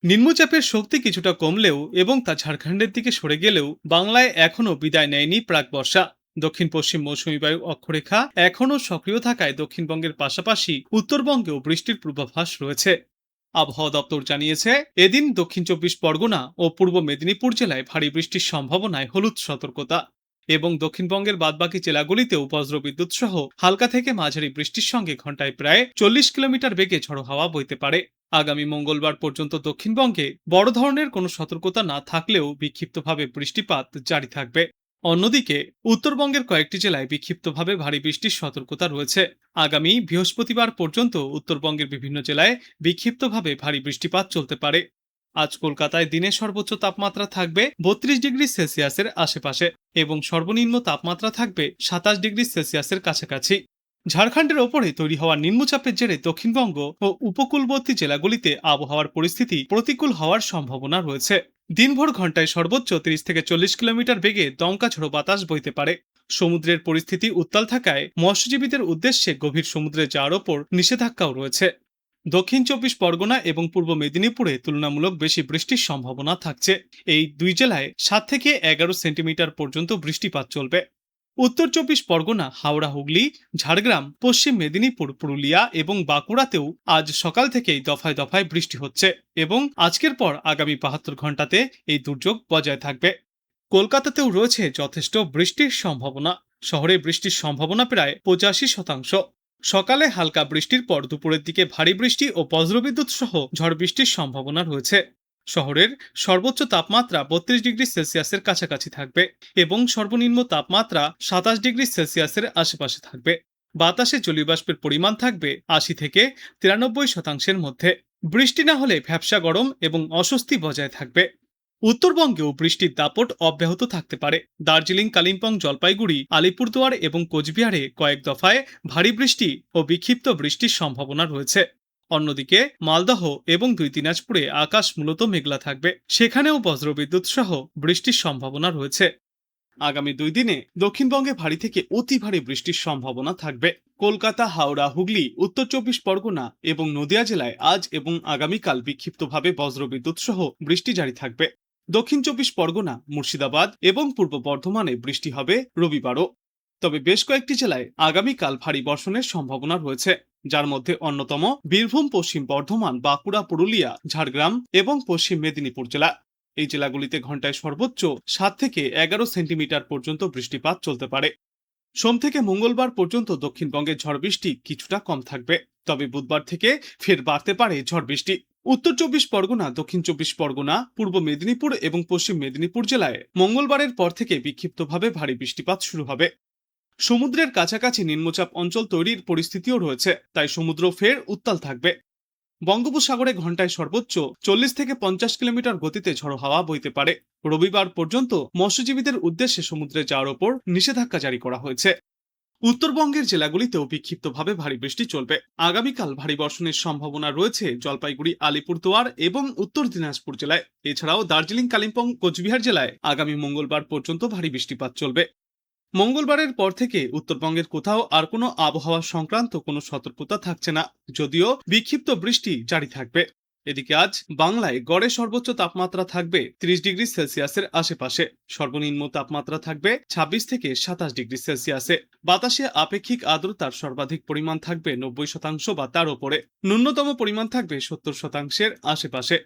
নিম্নচাপের শক্তি কিছুটা কমলেও এবং তা ঝাড়খণ্ডের দিকে সরে গেলেও বাংলায় এখনও বিদায় নেয়নি প্রাক বর্ষা। দক্ষিণ পশ্চিম মৌসুমী বায়ু অক্ষরেখা এখনও সক্রিয় থাকায় দক্ষিণবঙ্গের পাশাপাশি উত্তরবঙ্গেও বৃষ্টির পূর্বাভাস রয়েছে। আবহাওয়া দপ্তর জানিয়েছে, এদিন দক্ষিণ চব্বিশ পরগনা ও পূর্ব মেদিনীপুর জেলায় ভারী বৃষ্টির সম্ভাবনায় হলুদ সতর্কতা, এবং দক্ষিণবঙ্গের বাদবাকি জেলাগুলিতেও বজ্রবিদ্যুৎ সহ হালকা থেকে মাঝারি বৃষ্টির সঙ্গে ঘন্টায় প্রায় 40 কিলোমিটার বেগে ঝড়ো হাওয়া বইতে পারে। আগামী মঙ্গলবার পর্যন্ত দক্ষিণবঙ্গে বড় ধরনের কোনো সতর্কতা না থাকলেও বিক্ষিপ্তভাবে বৃষ্টিপাত জারি থাকবে। অন্যদিকে উত্তরবঙ্গের কয়েকটি জেলায় বিক্ষিপ্তভাবে ভারী বৃষ্টির সতর্কতা রয়েছে। আগামী বৃহস্পতিবার পর্যন্ত উত্তরবঙ্গের বিভিন্ন জেলায় বিক্ষিপ্তভাবে ভারী বৃষ্টিপাত চলতে পারে। আজ কলকাতায় দিনের সর্বোচ্চ তাপমাত্রা থাকবে 32 ডিগ্রি সেলসিয়াসের আশেপাশে এবং সর্বনিম্ন তাপমাত্রা থাকবে 27 ডিগ্রি সেলসিয়াসের কাছাকাছি। ঝাড়খণ্ডের ওপরে তৈরি হওয়া নিম্নচাপের জেরে দক্ষিণবঙ্গ ও উপকূলবর্তী জেলাগুলিতে আবহাওয়ার পরিস্থিতি প্রতিকূল হওয়ার সম্ভাবনা রয়েছে। দিনভর ঘন্টায় সর্বোচ্চ 30 থেকে 40 কিলোমিটার বেগে দমকা ঝোড়ো বাতাস বইতে পারে। সমুদ্রের পরিস্থিতি উত্তাল থাকায় মৎস্যজীবীদের উদ্দেশ্যে গভীর সমুদ্রে যাওয়ার ওপর নিষেধাজ্ঞাও রয়েছে। দক্ষিণ চব্বিশ পরগনা এবং পূর্ব মেদিনীপুরে তুলনামূলক বেশি বৃষ্টির সম্ভাবনা থাকছে। এই দুই জেলায় 7 থেকে 11 সেন্টিমিটার পর্যন্ত বৃষ্টিপাত চলবে। উত্তর চব্বিশ পরগনা, হাওড়া, হুগলি, ঝাড়গ্রাম, পশ্চিম মেদিনীপুর, পুরুলিয়া এবং বাঁকুড়াতেও আজ সকাল থেকেই দফায় দফায় বৃষ্টি হচ্ছে এবং আজকের পর আগামী 72 ঘন্টাতে এই দুর্যোগ বজায় থাকবে। কলকাতাতেও রয়েছে যথেষ্ট বৃষ্টির সম্ভাবনা। শহরে বৃষ্টির সম্ভাবনা প্রায় 85%। সকালে হালকা বৃষ্টির পর দুপুরের দিকে ভারী বৃষ্টি ও বজ্রবিদ্যুৎ সহ ঝড় বৃষ্টির সম্ভাবনা রয়েছে। শহরের সর্বোচ্চ তাপমাত্রা 32 ডিগ্রি সেলসিয়াসের কাছাকাছি থাকবে এবং সর্বনিম্ন তাপমাত্রা 27 ডিগ্রি সেলসিয়াসের আশেপাশে থাকবে। বাতাসে জলীয় বাষ্পের পরিমাণ থাকবে 80 থেকে 93% মধ্যে। বৃষ্টি না হলে ভ্যাপসা গরম এবং অস্বস্তি বজায় থাকবে। উত্তরবঙ্গেও বৃষ্টির দাপট অব্যাহত থাকতে পারে। দার্জিলিং, কালিম্পং, জলপাইগুড়ি, আলিপুরদুয়ার এবং কোচবিহারে কয়েক দফায় ভারী বৃষ্টি ও বিক্ষিপ্ত বৃষ্টির সম্ভাবনা রয়েছে। অন্যদিকে মালদহ এবং দিনাজপুরে আকাশ মূলত মেঘলা থাকবে, সেখানেও বজ্রবিদ্যুৎ সহ বৃষ্টির সম্ভাবনা রয়েছে। আগামী 2 দিনে দক্ষিণবঙ্গে ভারী থেকে অতি ভারী বৃষ্টির সম্ভাবনা থাকবে। কলকাতা, হাওড়া, হুগলি, উত্তর চব্বিশ পরগনা এবং নদিয়া জেলায় আজ এবং আগামীকাল বিক্ষিপ্তভাবে বজ্রবিদ্যুৎ সহ বৃষ্টি জারি থাকবে। দক্ষিণ চব্বিশ পরগনা, মুর্শিদাবাদ এবং পূর্ব বর্ধমানে বৃষ্টি হবে রবিবারও। তবে বেশ কয়েকটি জেলায় আগামীকাল ভারী বর্ষণের সম্ভাবনা রয়েছে, যার মধ্যে অন্যতম বীরভূম, পশ্চিম বর্ধমান, বাঁকুড়া, পুরুলিয়া, ঝাড়গ্রাম এবং পশ্চিম মেদিনীপুর জেলা। এই জেলাগুলিতে ঘন্টায় সর্বোচ্চ 7 থেকে 11 সেন্টিমিটার পর্যন্ত বৃষ্টিপাত চলতে পারে। সোম থেকে মঙ্গলবার পর্যন্ত দক্ষিণবঙ্গে ঝড় বৃষ্টি কিছুটা কম থাকবে, তবে বুধবার থেকে ফের বাড়তে পারে ঝড় বৃষ্টি। উত্তর চব্বিশ পরগনা, দক্ষিণ চব্বিশ পরগনা, পূর্ব মেদিনীপুর এবং পশ্চিম মেদিনীপুর জেলায় মঙ্গলবারের পর থেকে বিক্ষিপ্তভাবে ভারী বৃষ্টিপাত শুরু হবে। সমুদ্রের কাছাকাছি নিম্নচাপ অঞ্চল তৈরির পরিস্থিতিও রয়েছে, তাই সমুদ্র ফের উত্তাল থাকবে। বঙ্গোপসাগরে ঘন্টায় সর্বোচ্চ 40 থেকে 50 কিলোমিটার গতিতে ঝড়ো হাওয়া বইতে পারে। রবিবার পর্যন্ত মৎস্যজীবীদের উদ্দেশ্যে সমুদ্রে যাওয়ার ওপর নিষেধাজ্ঞা জারি করা হয়েছে। উত্তরবঙ্গের জেলাগুলিতেও বিক্ষিপ্তভাবে ভারী বৃষ্টি চলবে। আগামীকাল ভারী বর্ষণের সম্ভাবনা রয়েছে জলপাইগুড়ি, আলিপুরদুয়ার এবং উত্তর দিনাজপুর জেলায়। এছাড়াও দার্জিলিং, কালিম্পং, কোচবিহার জেলায় আগামী মঙ্গলবার পর্যন্ত ভারী বৃষ্টিপাত চলবে। মঙ্গলবারের পর থেকে উত্তরবঙ্গের কোথাও আর কোনো আবহাওয়া সংক্রান্ত কোনো সতর্কতা থাকছে না, যদিও বিক্ষিপ্ত বৃষ্টি জারি থাকবে। এদিকে আজ বাংলায় গড়ে সর্বোচ্চ তাপমাত্রা থাকবে 30 ডিগ্রি সেলসিয়াসের আশেপাশে, সর্বনিম্ন তাপমাত্রা থাকবে 26 থেকে 27 ডিগ্রি সেলসিয়াসে। বাতাসে আপেক্ষিক আর্দ্রতার সর্বাধিক পরিমাণ থাকবে 90% বা তার উপরে, ন্যূনতম পরিমাণ থাকবে 70%-এর আশেপাশে।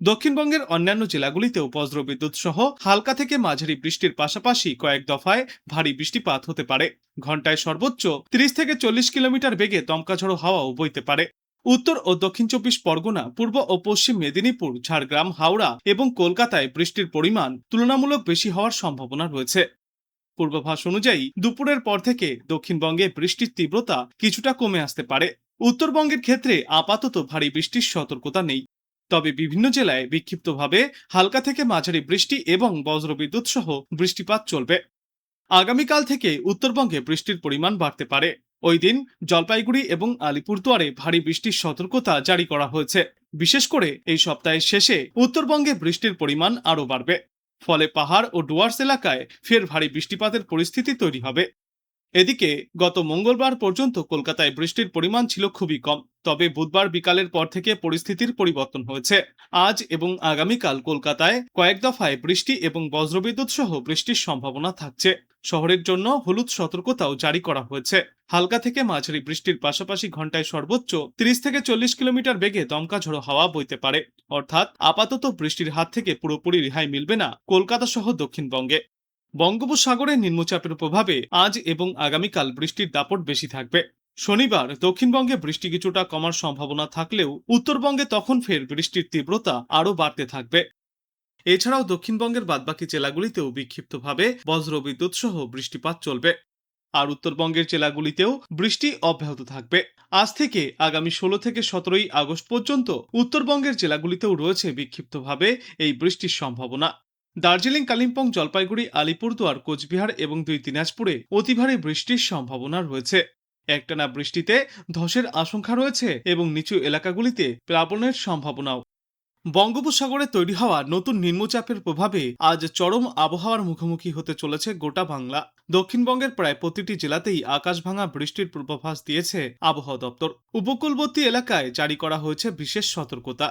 দক্ষিণবঙ্গের অন্যান্য জেলাগুলিতেও বজ্রবিদ্যুৎ সহ হালকা থেকে মাঝারি বৃষ্টির পাশাপাশি কয়েক দফায় ভারী বৃষ্টিপাত হতে পারে। ঘন্টায় সর্বোচ্চ 30 থেকে 40 কিলোমিটার বেগে দমকা ঝড়ো হাওয়াও বইতে পারে। উত্তর ও দক্ষিণ চব্বিশ পরগনা, পূর্ব ও পশ্চিম মেদিনীপুর, ঝাড়গ্রাম, হাওড়া এবং কলকাতায় বৃষ্টির পরিমাণ তুলনামূলক বেশি হওয়ার সম্ভাবনা রয়েছে। পূর্বাভাস অনুযায়ী দুপুরের পর থেকে দক্ষিণবঙ্গে বৃষ্টির তীব্রতা কিছুটা কমে আসতে পারে। উত্তরবঙ্গের ক্ষেত্রে আপাতত ভারী বৃষ্টির সতর্কতা নেই, তবে বিভিন্ন জেলায় বিক্ষিপ্তভাবে হালকা থেকে মাঝারি বৃষ্টি এবং বজ্রবিদ্যুৎ সহ বৃষ্টিপাত চলবে। আগামীকাল থেকে উত্তরবঙ্গে বৃষ্টির পরিমাণ বাড়তে পারে। ওই দিন জলপাইগুড়ি এবং আলিপুরদুয়ারে ভারী বৃষ্টির সতর্কতা জারি করা হয়েছে। বিশেষ করে এই সপ্তাহের শেষে উত্তরবঙ্গে বৃষ্টির পরিমাণ আরও বাড়বে, ফলে পাহাড় ও ডুয়ার্স এলাকায় ফের ভারী বৃষ্টিপাতের পরিস্থিতি তৈরি হবে। এদিকে গত মঙ্গলবার পর্যন্ত কলকাতায় বৃষ্টির পরিমাণ ছিল খুবই কম, তবে বুধবার বিকালের পর থেকে পরিস্থিতির পরিবর্তন হয়েছে। আজ এবং আগামীকাল কলকাতায় কয়েক দফায় বৃষ্টি এবং বজ্রবিদ্যুৎ সহ বৃষ্টির সম্ভাবনা থাকছে। শহরের জন্য হলুদ সতর্কতাও জারি করা হয়েছে। হালকা থেকে মাঝারি বৃষ্টির পাশাপাশি ঘন্টায় সর্বোচ্চ 30 থেকে 40 কিলোমিটার বেগে দমকা ঝোড়ো হাওয়া বইতে পারে। অর্থাৎ আপাতত বৃষ্টির হাত থেকে পুরোপুরি রেহাই মিলবে না কলকাতা সহ দক্ষিণবঙ্গে। বঙ্গোপসাগরে নিম্নচাপের প্রভাবে আজ এবং আগামীকাল বৃষ্টির দাপট বেশি থাকবে। শনিবার দক্ষিণবঙ্গে বৃষ্টি কিছুটা কমার সম্ভাবনা থাকলেও উত্তরবঙ্গে তখন ফের বৃষ্টির তীব্রতা আরও বাড়তে থাকবে। এছাড়াও দক্ষিণবঙ্গের বাদবাকি জেলাগুলিতেও বিক্ষিপ্তভাবে বজ্রবিদ্যুৎ সহ বৃষ্টিপাত চলবে। আর উত্তরবঙ্গের জেলাগুলিতেও বৃষ্টি অব্যাহত থাকবে। আজ থেকে আগামী 16 থেকে 17 আগস্ট পর্যন্ত উত্তরবঙ্গের জেলাগুলিতেও রয়েছে বিক্ষিপ্তভাবে এই বৃষ্টির সম্ভাবনা। দার্জিলিং, কালিম্পং, জলপাইগুড়ি, আলিপুরদুয়ার, কোচবিহার এবং 2 দিনাজপুরে অতি ভারী বৃষ্টির সম্ভাবনা রয়েছে। একটানা বৃষ্টিতে ধসের আশঙ্কা রয়েছে এবং নিচু এলাকাগুলিতে প্লাবনের সম্ভাবনাও। বঙ্গোপসাগরে তৈরি হওয়া নতুন নিম্নচাপের প্রভাবে আজ চরম আবহাওয়ার মুখোমুখি হতে চলেছে গোটা বাংলা। দক্ষিণবঙ্গের প্রায় প্রতিটি জেলাতেই আকাশ ভাঙা বৃষ্টির পূর্বাভাস দিয়েছে আবহাওয়া দপ্তর। উপকূলবর্তী এলাকায় জারি করা হয়েছে বিশেষ সতর্কতা।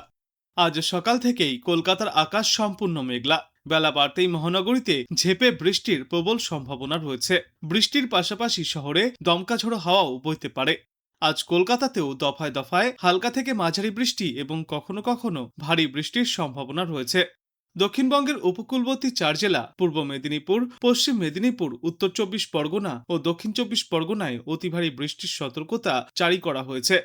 আজ সকাল থেকেই কলকাতার আকাশ সম্পূর্ণ মেঘলা। বেলা বাড়তেই মহানগরীতে ঝেঁপে বৃষ্টির প্রবল সম্ভাবনা রয়েছে। বৃষ্টির পাশাপাশি শহরে দমকা ঝোড়ো হাওয়াও বইতে পারে। আজ কলকাতাতেও দফায় দফায় হালকা থেকে মাঝারি বৃষ্টি এবং কখনো কখনো ভারী বৃষ্টির সম্ভাবনা রয়েছে। দক্ষিণবঙ্গের উপকূলবর্তী 4 জেলা পূর্ব মেদিনীপুর, পশ্চিম মেদিনীপুর, উত্তর 24 পরগনা ও দক্ষিণ 24 পরগনায় অতি ভারী বৃষ্টির সতর্কতা জারি করা হয়েছে।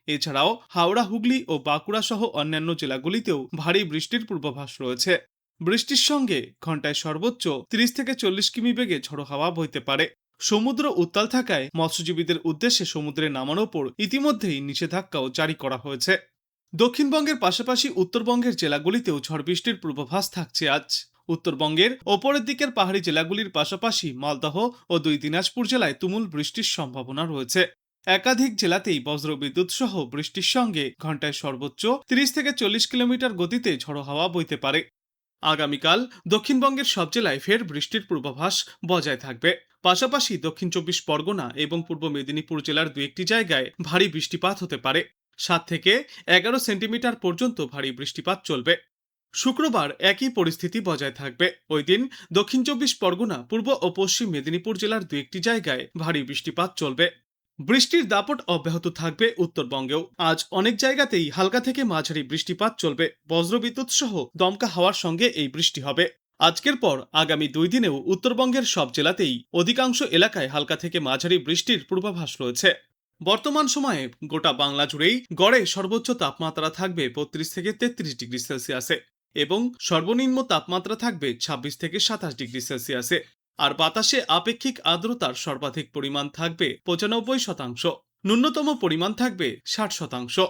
এছাড়াও হাওড়া, হুগলি ও বাঁকুড়া সহ অন্যান্য জেলাগুলিতেও ভারী বৃষ্টির পূর্বাভাস রয়েছে। বৃষ্টির সঙ্গে ঘন্টায় সর্বোচ্চ 30 থেকে 40 কিমি বেগে ঝোড়ো হাওয়া বইতে পারে। সমুদ্র উত্তাল থাকায় মৎস্যজীবীদের উদ্দেশ্যে সমুদ্রে নামানোর উপর ইতিমধ্যেই নিষেধাজ্ঞাও জারি করা হয়েছে। দক্ষিণবঙ্গের পাশাপাশি উত্তরবঙ্গের জেলাগুলিতেও ঝড় বৃষ্টির পূর্বাভাস থাকছে আজ। উত্তরবঙ্গের ওপরের দিকের পাহাড়ি জেলাগুলির পাশাপাশি মালদহ ও 2 দিনাজপুর জেলায় তুমুল বৃষ্টির সম্ভাবনা রয়েছে। একাধিক জেলাতেই বজ্রবিদ্যুৎ সহ বৃষ্টির সঙ্গে ঘন্টায় সর্বোচ্চ 30 থেকে 40 কিলোমিটার গতিতে ঝড়ো হাওয়া বইতে পারে। আগামীকাল দক্ষিণবঙ্গের সব জেলায় ফের বৃষ্টির পূর্বাভাস বজায় থাকবে। পাশাপাশি দক্ষিণ 24 পরগনা এবং পূর্ব মেদিনীপুর জেলার 2-1টি জায়গায় ভারী বৃষ্টিপাত হতে পারে। 7 থেকে 11 সেন্টিমিটার পর্যন্ত ভারী বৃষ্টিপাত চলবে। শুক্রবার একই পরিস্থিতি বজায় থাকবে। ওই দিন দক্ষিণ 24 পরগনা, পূর্ব ও পশ্চিম মেদিনীপুর জেলার 2-1টি জায়গায় ভারী বৃষ্টিপাত চলবে। বৃষ্টির দাপট অব্যাহত থাকবে উত্তরবঙ্গেও। আজ অনেক জায়গাতেই হালকা থেকে মাঝারি বৃষ্টিপাত চলবে। বজ্রবিদ্যুৎ সহ দমকা হাওয়ার সঙ্গে এই বৃষ্টি হবে। আজকের পর আগামী 2 দিনেও উত্তরবঙ্গের সব জেলাতেই অধিকাংশ এলাকায় হালকা থেকে মাঝারি বৃষ্টির পূর্বাভাস রয়েছে। বর্তমান সময়ে গোটা বাংলা জুড়েই গড়ে সর্বোচ্চ তাপমাত্রা থাকবে 32 থেকে 33 ডিগ্রি সেলসিয়াসে এবং সর্বনিম্ন তাপমাত্রা থাকবে 26 থেকে 27 ডিগ্রি সেলসিয়াসে। আর বাতাসে আপেক্ষিক আর্দ্রতার সর্বাধিক পরিমাণ থাকবে 95%, ন্যূনতম পরিমাণ থাকবে 60%।